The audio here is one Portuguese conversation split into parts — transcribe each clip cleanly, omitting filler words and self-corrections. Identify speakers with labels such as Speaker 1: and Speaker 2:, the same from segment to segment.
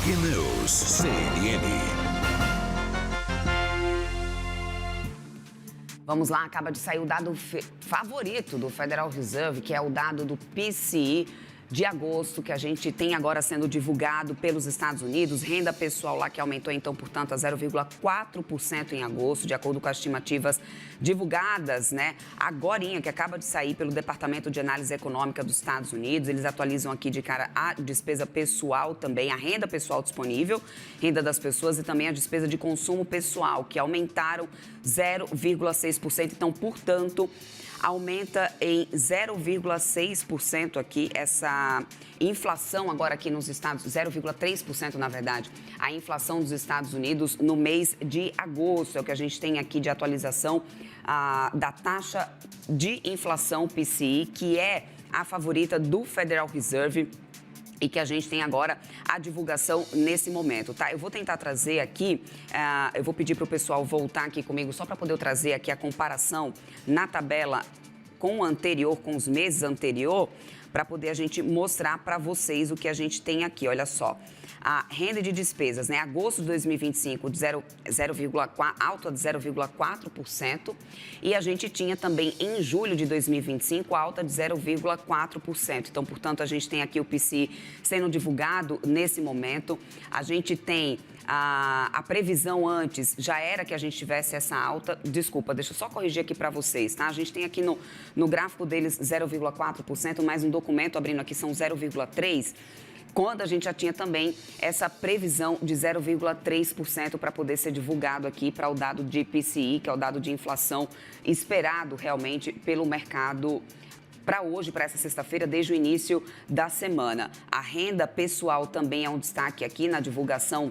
Speaker 1: News, CNN.
Speaker 2: Vamos lá, acaba de sair o dado favorito do Federal Reserve, que é o dado do PCE de agosto, que a gente tem agora sendo divulgado pelos Estados Unidos. Renda pessoal lá que aumentou, então, portanto, a 0,4% em agosto, de acordo com as estimativas divulgadas, né? Agorinha, que acaba de sair pelo Departamento de Análise Econômica dos Estados Unidos. Eles atualizam aqui de cara a despesa pessoal também, a renda pessoal disponível, renda das pessoas e também a despesa de consumo pessoal, que aumentaram 0,6%. Então, portanto, aumenta em 0,6% aqui essa inflação agora aqui nos Estados, 0,3% na verdade, a inflação dos Estados Unidos no mês de agosto. É o que a gente tem aqui de atualização da taxa de inflação PCE, que é a favorita do Federal Reserve e que a gente tem agora a divulgação nesse momento, tá? Eu vou tentar trazer aqui, eu vou pedir para o pessoal voltar aqui comigo só para poder eu trazer aqui a comparação na tabela com o anterior, com os meses anterior, para poder a gente mostrar para vocês o que a gente tem aqui. Olha só, a renda de despesas, né? Agosto de 2025, alta de 0,4%. E a gente tinha também em julho de 2025, alta de 0,4%. Então, portanto, a gente tem aqui o PCE sendo divulgado nesse momento. A gente tem a previsão antes, já era que a gente tivesse essa alta. Desculpa, deixa eu só corrigir aqui para vocês, tá? A gente tem aqui no gráfico deles 0,4%, mas no documento abrindo aqui são 0,3%. Quando a gente já tinha também essa previsão de 0,3% para poder ser divulgado aqui para o dado de PCE, que é o dado de inflação esperado realmente pelo mercado para hoje, para essa sexta-feira, desde o início da semana. A renda pessoal também é um destaque aqui na divulgação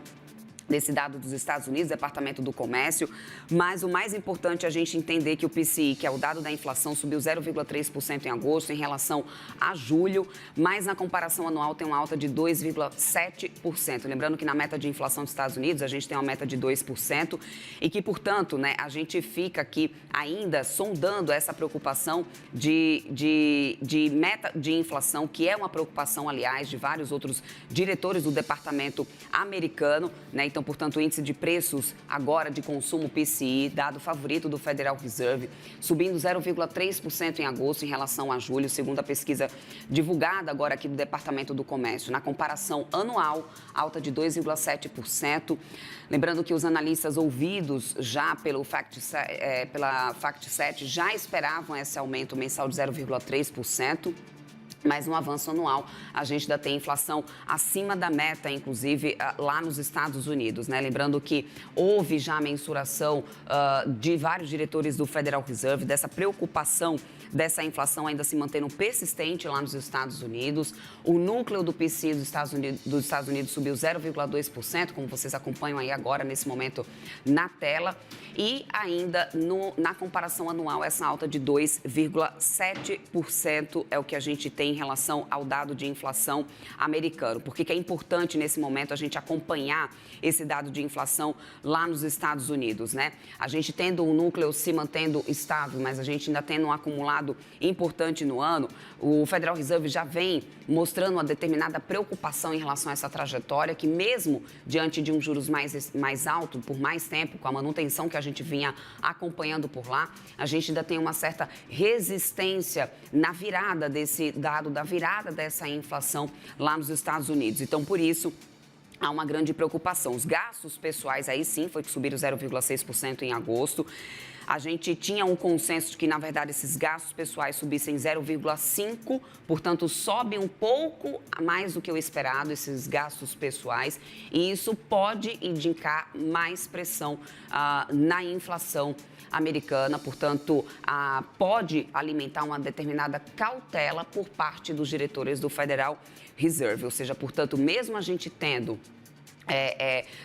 Speaker 2: desse dado dos Estados Unidos, Departamento do Comércio, mas o mais importante é a gente entender que o PCE, que é o dado da inflação, subiu 0,3% em agosto em relação a julho, mas na comparação anual tem uma alta de 2,7%. Lembrando que na meta de inflação dos Estados Unidos a gente tem uma meta de 2% e que, portanto, né, a gente fica aqui ainda sondando essa preocupação de meta de inflação, que é uma preocupação, aliás, de vários outros diretores do Departamento americano, né? Então, portanto, o índice de preços agora de consumo PCE, dado favorito do Federal Reserve, subindo 0,3% em agosto em relação a julho, segundo a pesquisa divulgada agora aqui do Departamento do Comércio. Na comparação anual, alta de 2,7%. Lembrando que os analistas ouvidos já pela FactSet já esperavam esse aumento mensal de 0,3%. Mas no avanço anual, a gente ainda tem inflação acima da meta, inclusive lá nos Estados Unidos, né? Lembrando que houve já a mensuração de vários diretores do Federal Reserve, dessa preocupação dessa inflação ainda se mantendo persistente lá nos Estados Unidos. O núcleo do PCE dos Estados Unidos subiu 0,2%, como vocês acompanham aí agora, nesse momento, na tela. E ainda na comparação anual, essa alta de 2,7% é o que a gente tem em relação ao dado de inflação americano. Por que é importante, nesse momento, a gente acompanhar esse dado de inflação lá nos Estados Unidos, né? A gente tendo um núcleo se mantendo estável, mas a gente ainda tendo um acumulado importante no ano, o Federal Reserve já vem mostrando uma determinada preocupação em relação a essa trajetória, que mesmo diante de um juros mais alto por mais tempo, com a manutenção que a gente vinha acompanhando por lá, a gente ainda tem uma certa resistência na virada desse dado, da virada dessa inflação lá nos Estados Unidos. Então, por isso, há uma grande preocupação. Os gastos pessoais aí sim foi que subiram 0,6% em agosto. A gente tinha um consenso de que, na verdade, esses gastos pessoais subissem 0,5%, portanto, sobe um pouco mais do que o esperado, esses gastos pessoais, e isso pode indicar mais pressão na inflação americana, portanto, pode alimentar uma determinada cautela por parte dos diretores do Federal Reserve, ou seja, portanto, mesmo a gente tendo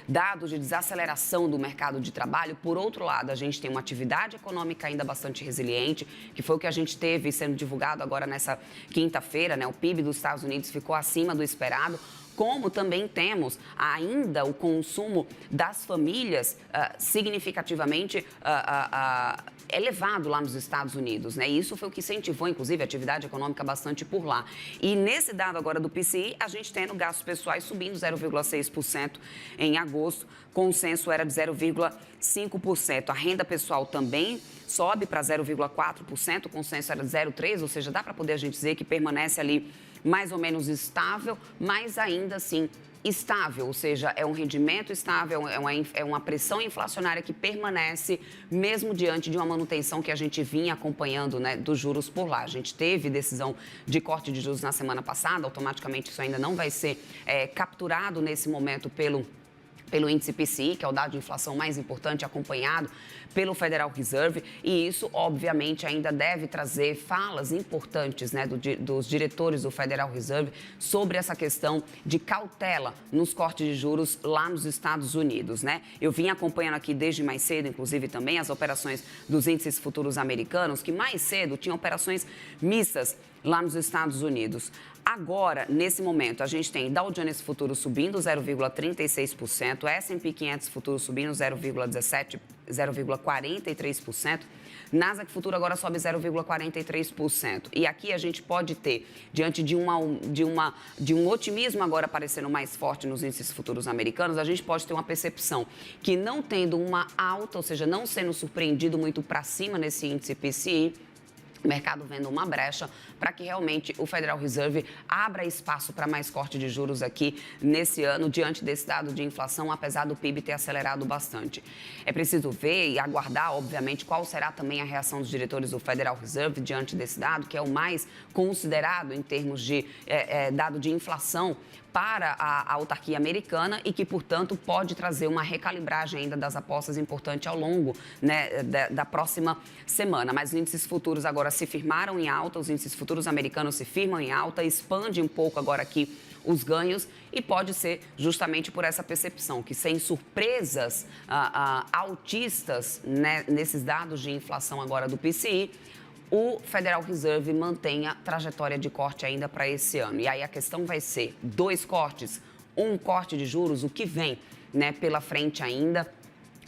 Speaker 2: dados de desaceleração do mercado de trabalho. Por outro lado, a gente tem uma atividade econômica ainda bastante resiliente, que foi o que a gente teve sendo divulgado agora nessa quinta-feira, né? O PIB dos Estados Unidos ficou acima do esperado, como também temos ainda o consumo das famílias significativamente elevado lá nos Estados Unidos, né? E isso foi o que incentivou, inclusive, a atividade econômica bastante por lá. E nesse dado agora do PCI, a gente tem gastos pessoais subindo 0,6% em agosto, consenso era de 0,5%. A renda pessoal também sobe para 0,4%, o consenso era de 0,3%, ou seja, dá para poder a gente dizer que permanece ali mais ou menos estável, mas ainda assim estável, ou seja, é um rendimento estável, é uma pressão inflacionária que permanece mesmo diante de uma manutenção que a gente vinha acompanhando, né, dos juros por lá. A gente teve decisão de corte de juros na semana passada, automaticamente isso ainda não vai ser capturado nesse momento pelo índice PCI, que é o dado de inflação mais importante acompanhado pelo Federal Reserve, e isso, obviamente, ainda deve trazer falas importantes, né, dos diretores do Federal Reserve sobre essa questão de cautela nos cortes de juros lá nos Estados Unidos, né? Eu vim acompanhando aqui desde mais cedo, inclusive, também as operações dos índices futuros americanos, que mais cedo tinham operações mistas lá nos Estados Unidos. Agora, nesse momento, a gente tem Dow Jones Futuro subindo 0,36%, S&P 500 Futuro subindo 0,43%, Nasdaq Futuro agora sobe 0,43%. E aqui a gente pode ter, diante de um otimismo agora aparecendo mais forte nos índices futuros americanos, a gente pode ter uma percepção que não tendo uma alta, ou seja, não sendo surpreendido muito para cima nesse índice PCI, o mercado vendo uma brecha para que realmente o Federal Reserve abra espaço para mais corte de juros aqui nesse ano, diante desse dado de inflação, apesar do PIB ter acelerado bastante. É preciso ver e aguardar, obviamente, qual será também a reação dos diretores do Federal Reserve diante desse dado, que é o mais considerado em termos de dado de inflação para a autarquia americana e que, portanto, pode trazer uma recalibragem ainda das apostas importante ao longo, né, da próxima semana. Mas os índices futuros agora se firmaram em alta, os índices futuros americanos se firmam em alta, expande um pouco agora aqui os ganhos e pode ser justamente por essa percepção que sem surpresas altistas, né, nesses dados de inflação agora do PCI, o Federal Reserve mantém a trajetória de corte ainda para esse ano. E aí a questão vai ser 2 cortes, um corte de juros, o que vem, né, pela frente ainda.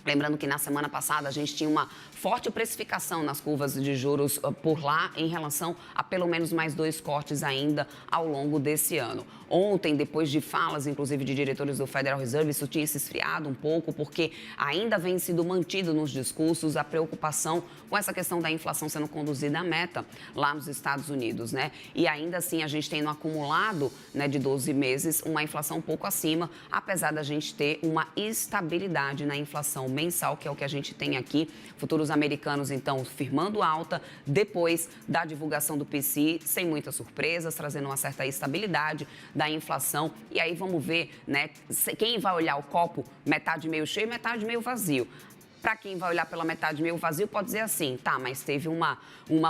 Speaker 2: Lembrando que na semana passada a gente tinha uma forte precificação nas curvas de juros por lá em relação a pelo menos mais 2 cortes ainda ao longo desse ano. Ontem, depois de falas, inclusive, de diretores do Federal Reserve, isso tinha se esfriado um pouco, porque ainda vem sido mantido nos discursos a preocupação com essa questão da inflação sendo conduzida à meta lá nos Estados Unidos, né? E ainda assim a gente tem no acumulado, né, de 12 meses uma inflação um pouco acima, apesar da gente ter uma estabilidade na inflação mensal, que é o que a gente tem aqui. Futuros americanos, então, firmando alta, depois da divulgação do PCI, sem muitas surpresas, trazendo uma certa estabilidade da inflação. E aí vamos ver, né, quem vai olhar o copo metade meio cheio, metade meio vazio. Para quem vai olhar pela metade meio vazio, pode dizer assim, tá, mas teve uma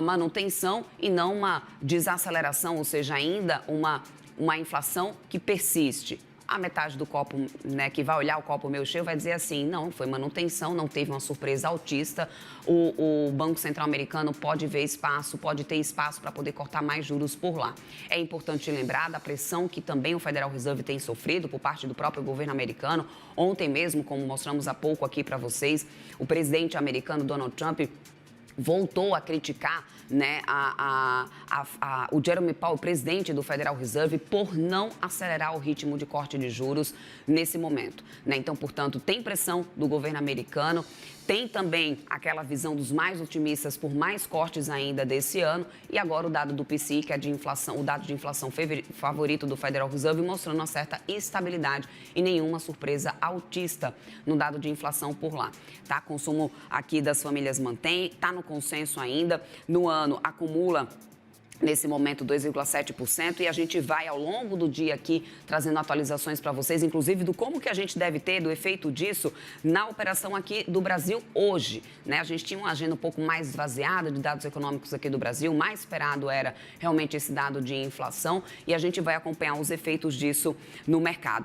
Speaker 2: manutenção e não uma desaceleração, ou seja, ainda uma inflação que persiste. A metade do copo, né, que vai olhar o copo meio cheio, vai dizer assim, não, foi manutenção, não teve uma surpresa altista. O Banco Central americano pode ver espaço, pode ter espaço para poder cortar mais juros por lá. É importante lembrar da pressão que também o Federal Reserve tem sofrido por parte do próprio governo americano. Ontem mesmo, como mostramos há pouco aqui para vocês, o presidente americano Donald Trump voltou a criticar, né, o Jerome Powell, presidente do Federal Reserve, por não acelerar o ritmo de corte de juros nesse momento, né? Então, portanto, tem pressão do governo americano, tem também aquela visão dos mais otimistas por mais cortes ainda desse ano e agora o dado do PCI, que é de inflação, o dado de inflação favorito do Federal Reserve, mostrando uma certa estabilidade e nenhuma surpresa altista no dado de inflação por lá, tá? Consumo aqui das famílias mantém, tá no consenso ainda, no ano acumula nesse momento 2,7% e a gente vai ao longo do dia aqui trazendo atualizações para vocês, inclusive do como que a gente deve ter, do efeito disso na operação aqui do Brasil hoje, né? A gente tinha uma agenda um pouco mais esvaziada de dados econômicos aqui do Brasil, o mais esperado era realmente esse dado de inflação e a gente vai acompanhar os efeitos disso no mercado.